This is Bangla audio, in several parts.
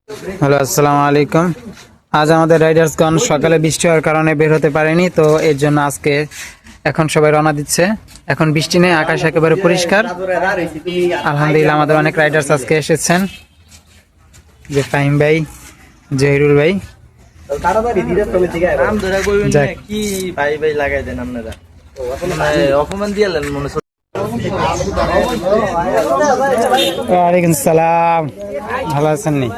হ্যালো, আসসালামু আলাইকুম। আজ আমাদের রাইডার্সগণ সকালে বৃষ্টি হওয়ার কারণে বের হতে পারেনি, তো এর জন্য আজকে এখন সবাই রওনা দিচ্ছে। এখন বৃষ্টি নেই, আকাশ একেবারে পরিষ্কার। আলহামদুলিল্লাহ, আমাদের অনেক রাইডার্স আজকে এসেছেন, যে ফাহিম ভাই, জহিরুল ভাই। ওয়ালাইকুম সালাম, ভালো আছেন নি?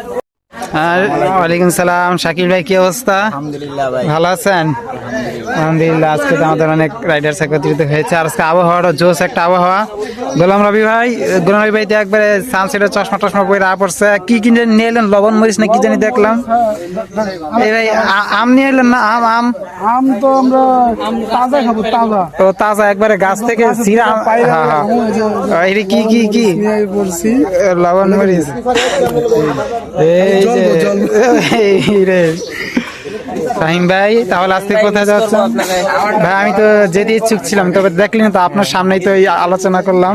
ওয়ালাইকুম সালাম, শাকিল ভাই, কি অবস্থা? আলহামদুলিল্লাহ ভাই, ভালো আছেন? আলহামদুলিল্লাহ। আজকে তো আমাদের অনেক রাইডার্স একত্রিত হয়েছে, আর আজকে আবহাওয়াটা জোস একটা আবহাওয়া। গোলাম রবি ভাই, তো একবারে সানসেটের চশমা টশমা পরে পড়ছে। কি কিনে নিয়ে এলেন? লবণ মরিচ না কি জানি দেখলাম। এই ভাই, আম নিয়ে এলেন না? আম আম আম তো আমরা তাজা খাবো, তাজা। তো তাজা একবারে গাছ থেকে ছিঁড়া আম। হ্যাঁ, এই কি কি কি বলছি লবণ মরিচ। এই যে এই রে ফাহিম ভাই, তাহলে আজকে কোথায় যাচ্ছেন ভাই? আমি তো যেতে ইচ্ছুক ছিলাম, তবে দেখলেন তো, আপনার সামনেই তো এই আলোচনা করলাম।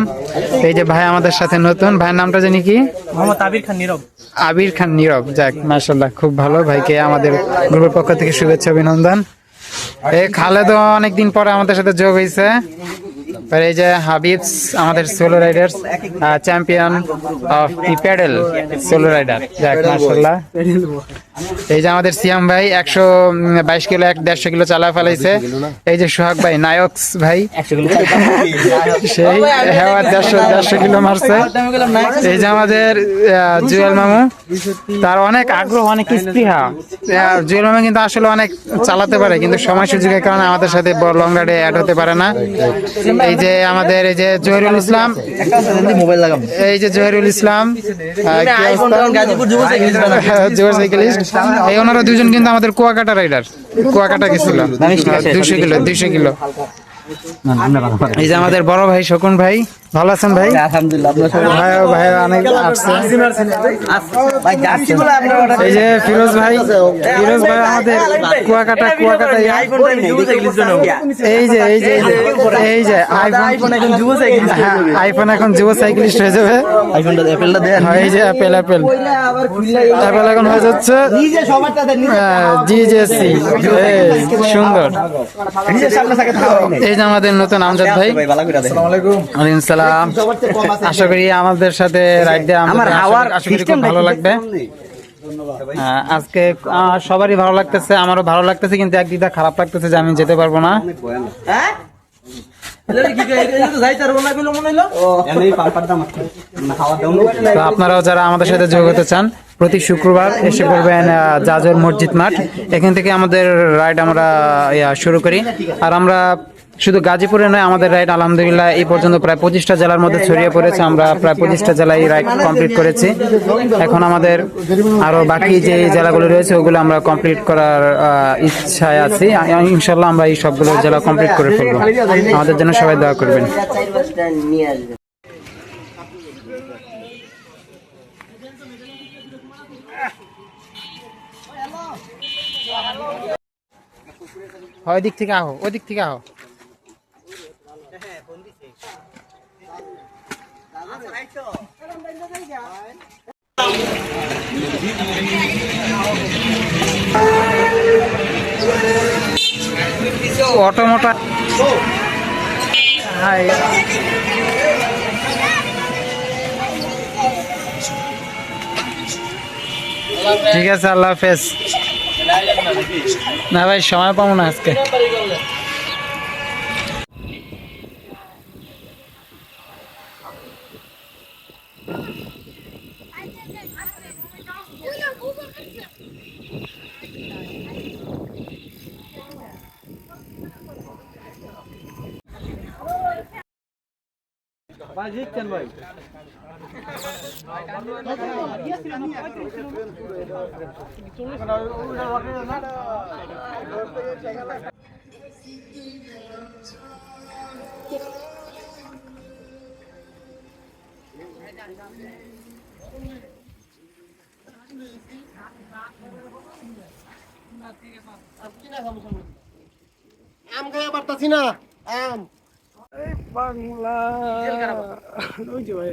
এই যে ভাই আমাদের সাথে নতুন, ভাইয়ের নামটা জানি কি? মোহাম্মদ আবির খান নীরব। আবির খান নীরব। যাক, মাশাআল্লাহ, খুব ভালো। ভাইকে আমাদের গ্রুপের পক্ষ থেকে শুভেচ্ছা, অভিনন্দন। এই খালেদও অনেকদিন পরে আমাদের সাথে যোগ হয়েছে। আর এই যে হাবিবস, আমাদের solo riders, champion of the paddle solo rider. যাক, মাশাআল্লাহ। এই যে আমাদের সিয়াম ভাই 122 কিলো 150 কিলো চালা ফেলাইছে। এই যে সোহাগ ভাই, নায়কস ভাই, সেই হেওয়া 150 কিলো মারছে। এই যে আমাদের জুয়েল মামু, তার অনেক আগ্রহ, অনেক স্পৃহা। জুয়েল মামু কিন্তু আসলে অনেক চালাতে পারে, কিন্তু সময় সুযোগের কারণে আমাদের সাথে লং রাইডে অ্যাড হতে পারে না। এই যে আমাদের এই যে জহিরুল ইসলাম, এই যে জহিরুল ইসলাম, যুব সাইকেলিস্ট। এই ওনারা দুজন কিন্তু আমাদের কুয়াকাটা রাইডার, কুয়াকাটা গেছিল 200 কিলো। এই যে আমাদের বড় ভাই শকুন ভাই, ভালো আছেন ভাই? আলহামদুলিল্লাহ। ভাই ভাই অনেক আসছে। এই যে ফিরোজ ভাই, ফিরোজ ভাই আমাদের কুয়াকাটা এই যে এই যে এই যে আইফোন এখন যুব সাইকেলিস্ট হয়ে যাবে। এই যে অ্যাপেল এখন হয়ে যাচ্ছে জিজেসি। সুন্দর। এই যে আমাদের নতুন আমজাদ ভাই, ওয়ালাইকুম সালাম। আশা করি আমাদের সাথে রাইড দিয়ে খুব ভালো লাগবে। আজকে সবারই ভালো লাগতেছে, আমারও ভালো লাগতেছে, কিন্তু একদিকটা খারাপ লাগতেছে যে আমি যেতে পারবো না। তো আপনারাও যারা আমাদের সাথে যোগ হতে চান, প্রতি শুক্রবার এসে পড়বেন জাজর মসজিদ মাঠ। এখান থেকে আমাদের রাইড আমরা শুরু করি। আর আমরা শুধু গাজীপুরে নয়, আমাদের রাইড আলহামদুলিল্লাহ এই পর্যন্ত প্রায় 25টা জেলার মধ্যে ছড়িয়ে পড়েছে। আমরা প্রায় 25টা জেলায় রাইড কমপ্লিট করেছি। এখন আমাদের আরো বাকি যে জেলাগুলো রয়েছে ওগুলো আমরা কমপ্লিট করার ইচ্ছায় আছি। ইনশাল্লাহ আমরা এই সবগুলো জেলা কমপ্লিট করে ফেলবো। আমাদের জন্য সবাই দোয়া করবেন। ওই দিক থেকে আহো, ওই দিক থেকে আহো। অটোমোটা ঠিক আছে, আল্লাহ হাফেজ। না ভাই, সময় পাবো না আজকে। আম খাইয়া পারতাছি না। আম বাংলা ওই যে ভাই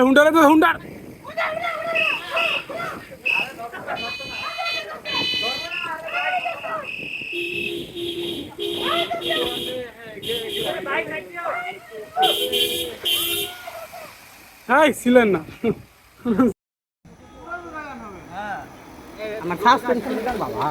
হুন্ডারে তো হুন্ডার হ্যাঁ ছিলেন না আমার সাসপেন্স করে বাবা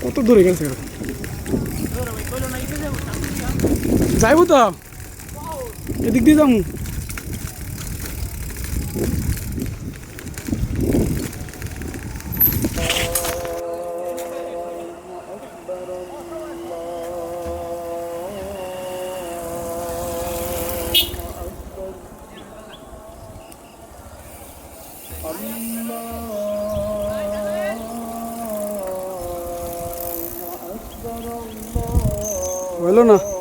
কত দূরে গেছে যাইব তো এদিক দিয়ে যাবো হইলো না